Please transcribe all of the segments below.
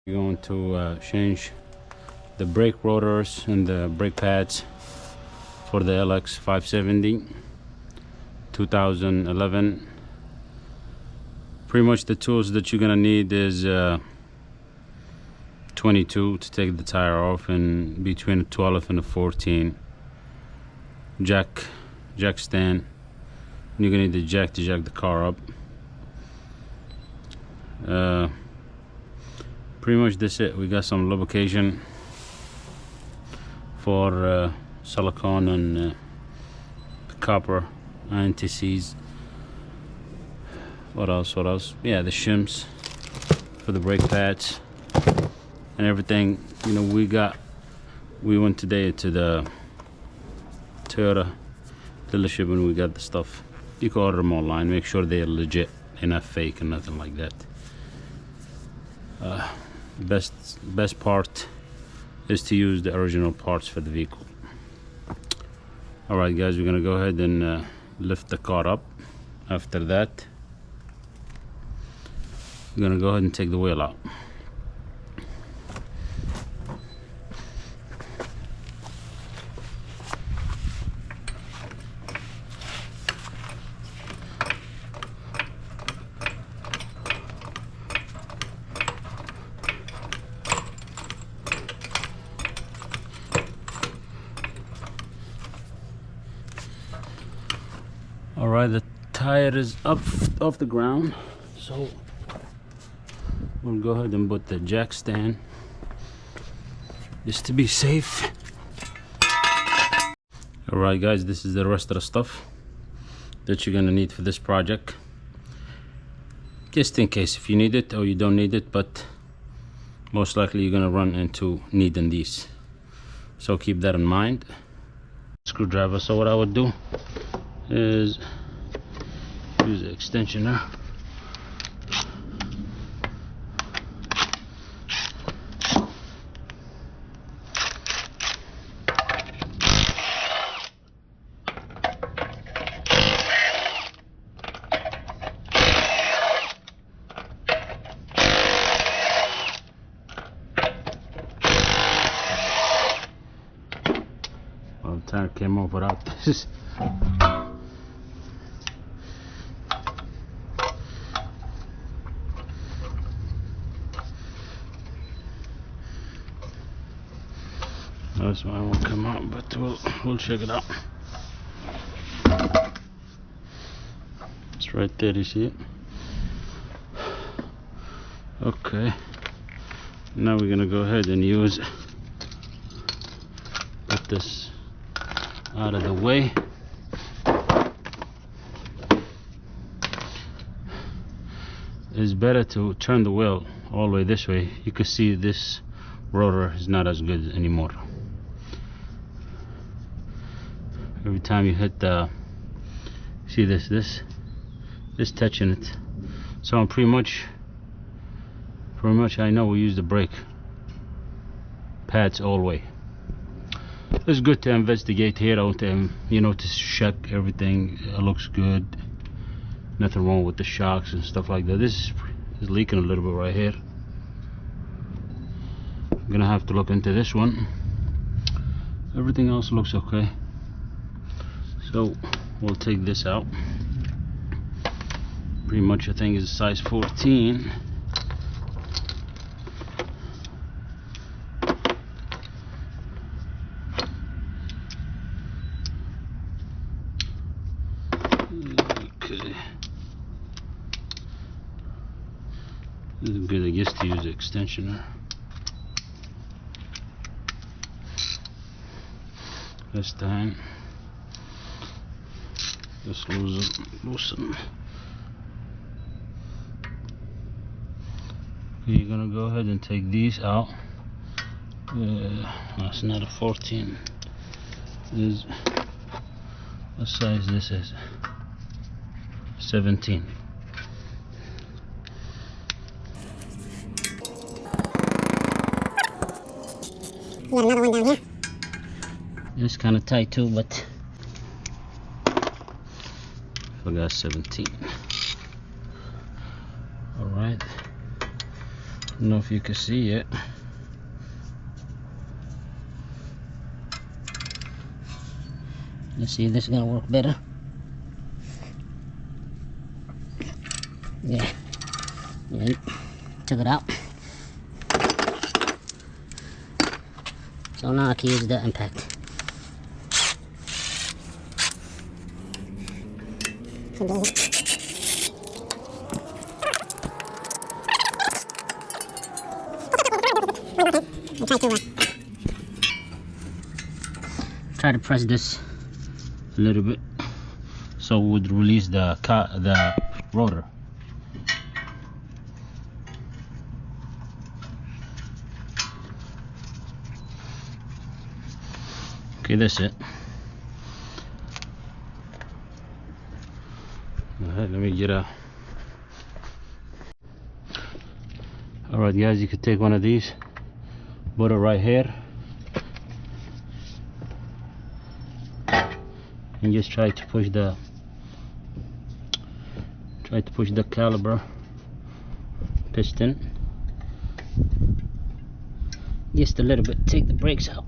We're going to change the brake rotors and the brake pads for the LX 570 2011. Pretty much the tools that you're gonna need is 22 to take the tire off, and between a 12 and a 14 jack stand. You're gonna need the jack to jack the car up. Pretty much that's it. We got some lubrication for silicone and copper anti-seize. What else? Yeah, the shims for the brake pads and everything. You know, we went today to the Toyota dealership and we got the stuff. You can order them online. Make sure they're legit, they're not fake and nothing like that. Best part is to use the original parts for the vehicle. Alright guys, we're gonna go ahead and lift the car up. After that, we're gonna go ahead and take the wheel out. Alright, the tire is up off the ground, so we'll go ahead and put the jack stand just to be safe. Alright guys, this is the rest of the stuff that you're gonna need for this project, just in case if you need it or you don't need it, but most likely you're gonna run into needing these, so keep that in mind. Screwdriver. So what I would do is use the extensioner. Well, the tire came off without this. This one won't come out, but we'll check it out. It's right there, you see it? Okay, now we're gonna go ahead and put this out of the way. It's better to turn the wheel all the way this way. You can see this rotor is not as good anymore. Every time you hit the, see this touching it. So I'm pretty much I know we use the brake pads all the way. It's good to investigate here, to check everything looks good, nothing wrong with the shocks and stuff like that. This is leaking a little bit right here. I'm gonna have to look into this one. Everything else looks okay, so we'll take this out. Pretty much I think it's size 14. Okay, this is good, I guess, to use the extensioner. This time just loosen. Okay, you're gonna go ahead and take these out. That's not a 14. This, what size this is? 17. We got another one down here. It's kind of tight too, but I got 17. All right, don't know if you can see it. Let's see if this is gonna work better. Yeah. Yeah. Took it out. So now I can use the impact. Try to press this a little bit so it would release the rotor. Okay, that's it. Alright, let me get a... Alright guys, you could take one of these, put it right here, and just try to push the caliper piston just a little bit. Take the brakes out.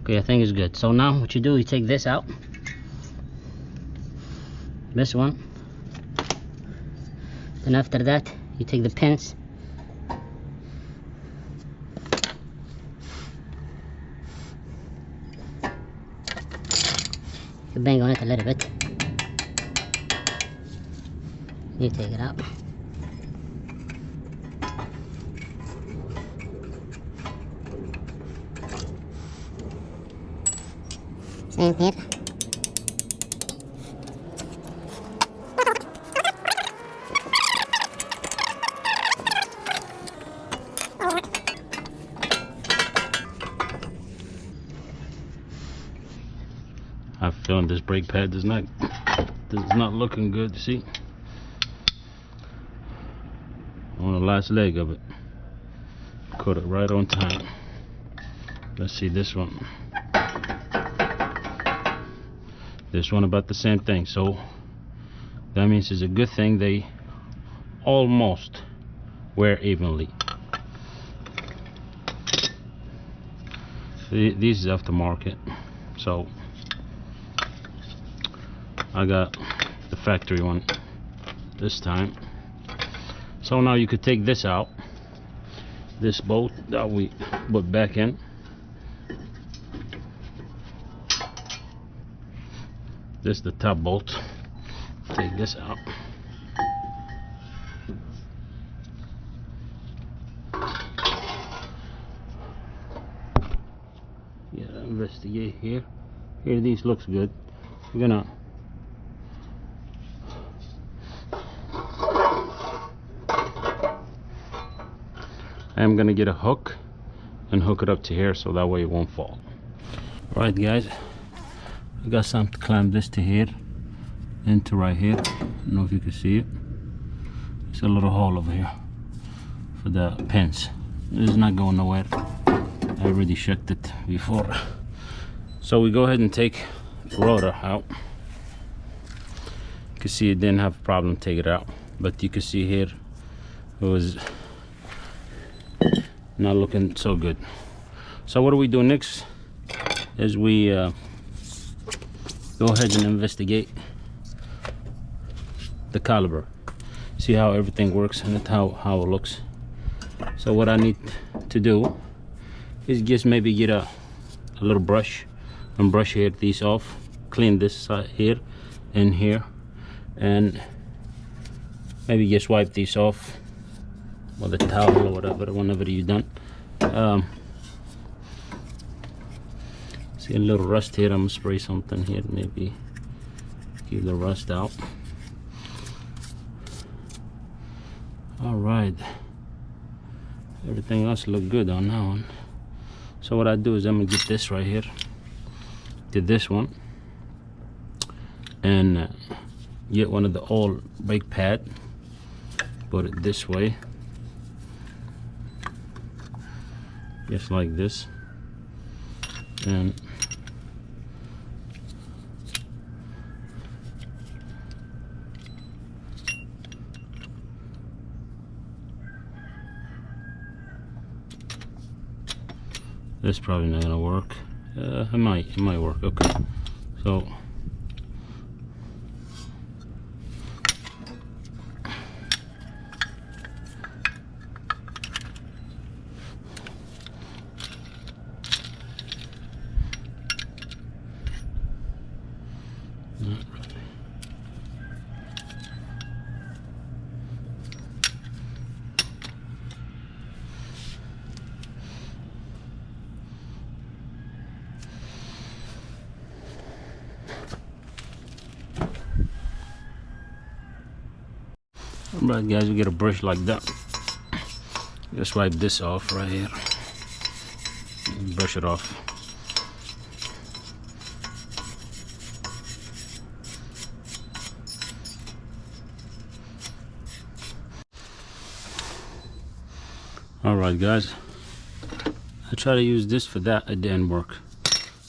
Okay, I think it's good. So now what you do, you take this out, this one, and after that you take the pins, you bang on it a little bit, you take it out. Same here. I'm feeling this brake pad is not looking good. See, on the last leg of it, caught it right on time. Let's see this one. This one about the same thing. So that means it's a good thing they almost wear evenly. These is aftermarket, so I got the factory one this time. So now you could take this out, this bolt that we put back in. This is the top bolt. Take this out. Yeah, investigate here. Here, these looks good. We're gonna I'm gonna get a hook and hook it up to here so that way it won't fall. Alright guys, I got something to clamp this to here, into right here. I don't know if you can see it. It's a little hole over here for the pins. It's not going nowhere. I already checked it before. So we go ahead and take the rotor out. You can see it didn't have a problem take it out, but you can see here it was not looking so good. So what do we do next is we go ahead and investigate the caliper, see how everything works and how it looks. So what I need to do is just maybe get a little brush and brush here these off, clean this side here and here, and maybe just wipe these off with a towel or whatever whenever you're done. See a little rust here. I'm gonna spray something here, maybe keep the rust out. All right, everything else look good on that one. So what I do is I'm gonna get this right here, get this one, and get one of the old brake pad, put it this way, just like this, and This probably not gonna work. It might work. Okay, so not really. Alright guys, we get a brush like that. Just wipe this off right here. Brush it off. Alright guys, I tried to use this for that, it didn't work.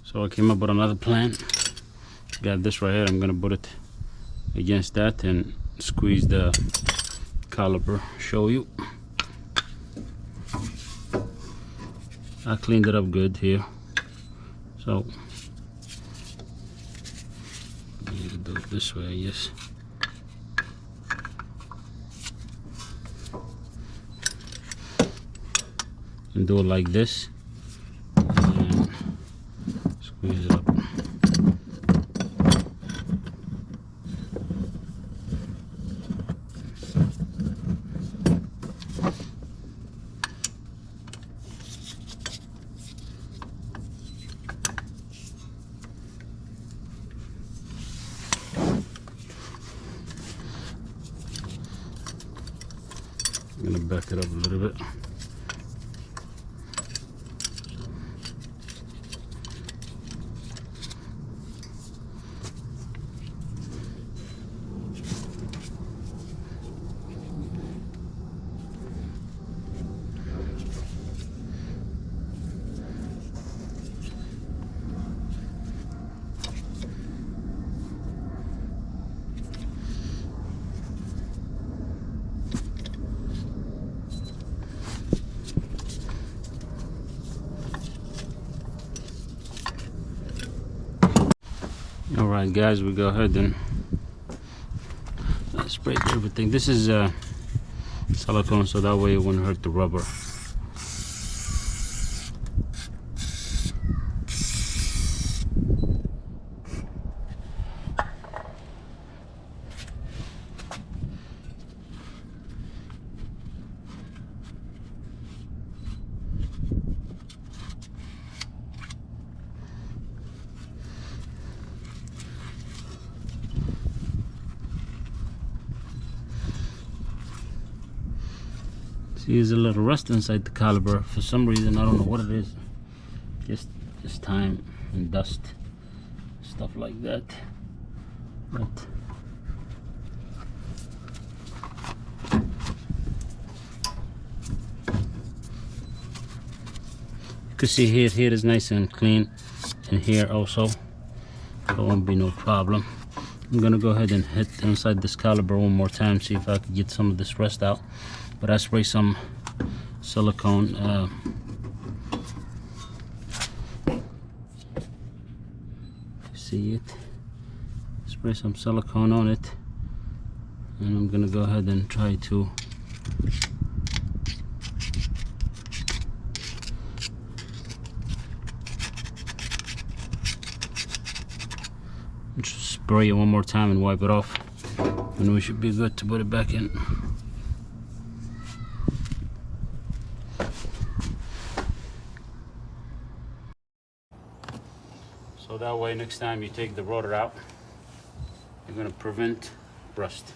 So I came up with another plan. Got this right here, I'm gonna put it against that and squeeze the caliper. Show you. I cleaned it up good here. So I need to do it this way, yes. And do it like this and squeeze it up. I'm gonna back it up a little bit. Alright guys, we go ahead and spray everything. This is silicone, so that way it won't hurt the rubber. See, there's a little rust inside the caliper for some reason. I don't know what it is. Just time and dust, stuff like that. But you can see here is nice and clean, and here also, there won't be no problem. I'm gonna go ahead and hit inside this caliper one more time, see if I can get some of this rust out. But I spray some silicone. See it? Spray some silicone on it, and I'm gonna go ahead and try to just spray it one more time and wipe it off, and we should be good to put it back in. So that way next time you take the rotor out, you're going to prevent rust.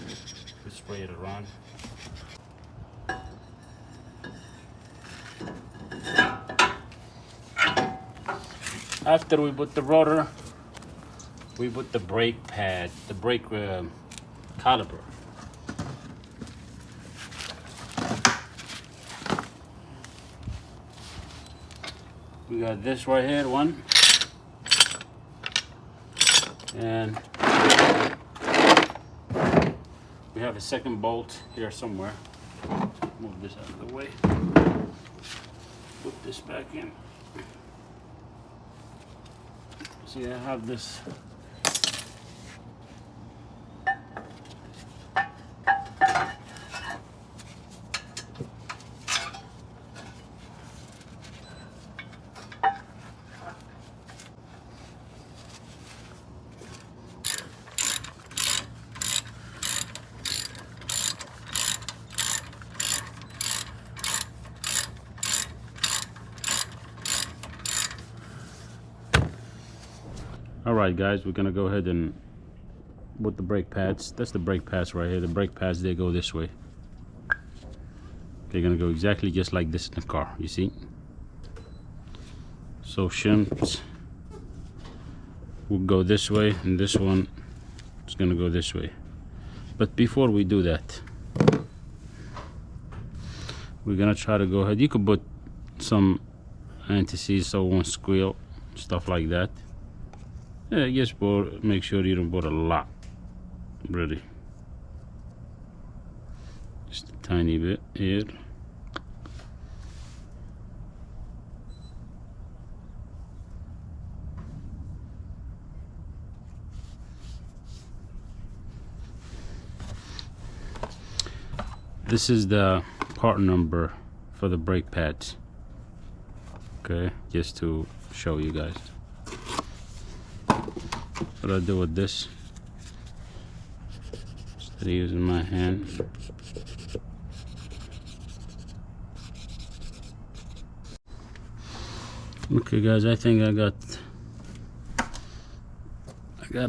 Just spray it around. After we put the rotor, we put the brake pad, the brake caliper. We got this right here, one, and we have a second bolt here somewhere. Move this out of the way. put this back in. See, I have this. Alright guys, we're gonna go ahead and put the brake pads. That's the brake pads right here. The brake pads, they go this way. They're gonna go exactly just like this in the car, you see? So shims will go this way, and this one is gonna go this way. But before we do that, we're gonna try to go ahead. You could put some anti-seize so it won't squeal, stuff like that. Yeah, just make sure you don't put a lot, really. Just a tiny bit here. This is the part number for the brake pads. Okay, just to show you guys. What I do with this, instead of using my hand, okay guys, I think I got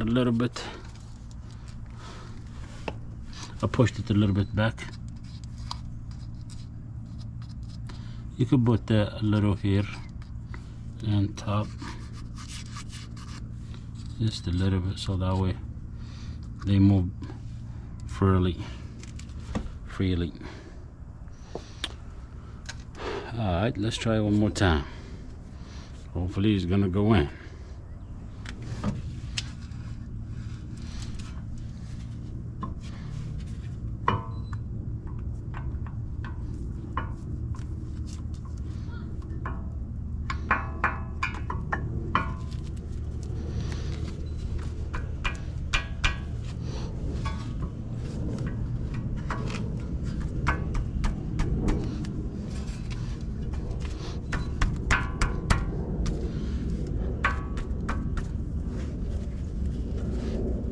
a little bit. I pushed it a little bit back. You could put a little here and top, just a little bit, so that way they move freely. Alright, let's try one more time. Hopefully it's gonna go in.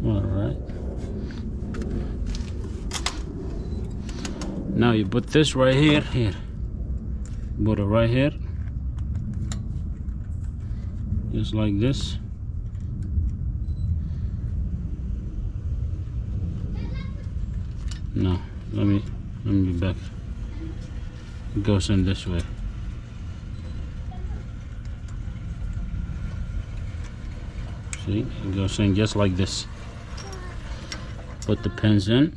Alright. Now you put this right here. Put it right here. Just like this. No, let me be back. It goes in this way. See, it goes in just like this. Put the pins in.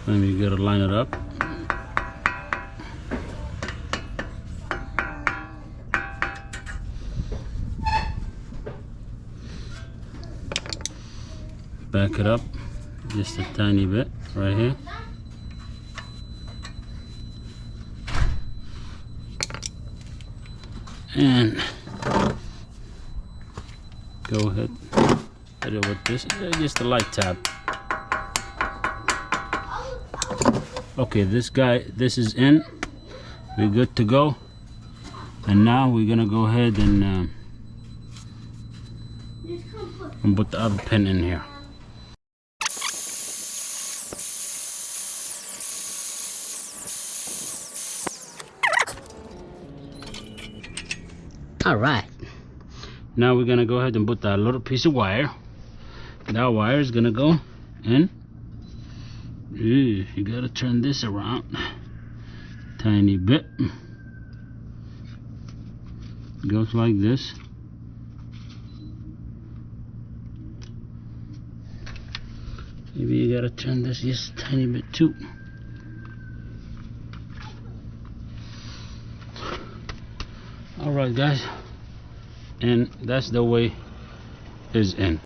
Then you gotta line it up. Back it up just a tiny bit right here. And go ahead, hit it with this, just a light tap. Okay, this is in. We're good to go. And now we're gonna go ahead and put the other pin in here. All right. Now we're gonna go ahead and put that little piece of wire. That wire is gonna go in. You gotta turn this around tiny bit. Goes like this. Maybe you gotta turn this just a tiny bit too. Alright guys, and that's the way is in.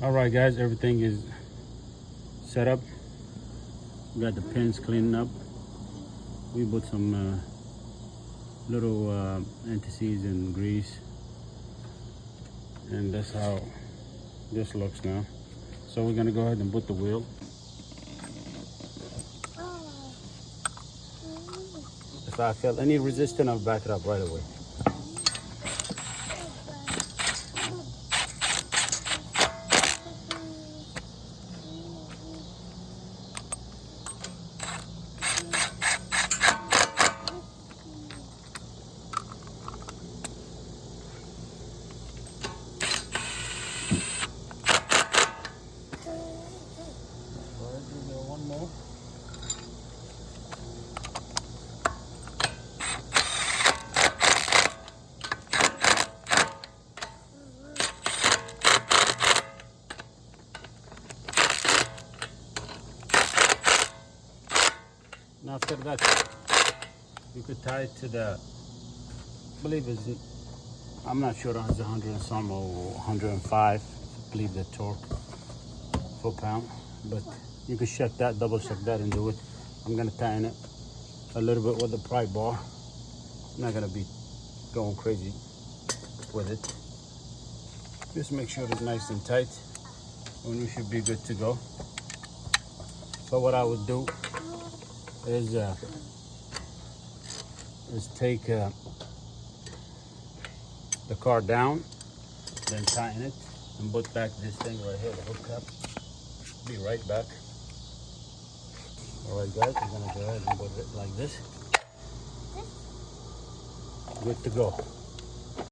All right guys, everything is set up. We got the pins cleaned up. We put some little anti-seize and grease, and that's how this looks now. So we're gonna go ahead and put the wheel. If I feel any resistance, I'll back it up right away. One more. Now after that, you could tie it to the, I believe it's, I'm not sure it's 100 and some or 105, I believe the torque foot-pound, but you could check that, double check that and do it. I'm gonna tighten it a little bit with the pry bar. I'm not gonna be going crazy with it. Just make sure it's nice and tight and you should be good to go. So what I would do is take the car down, then tighten it and put back this thing right here, the hook cap. Be right back. All right guys, we're gonna go ahead and put it like this. Good to go.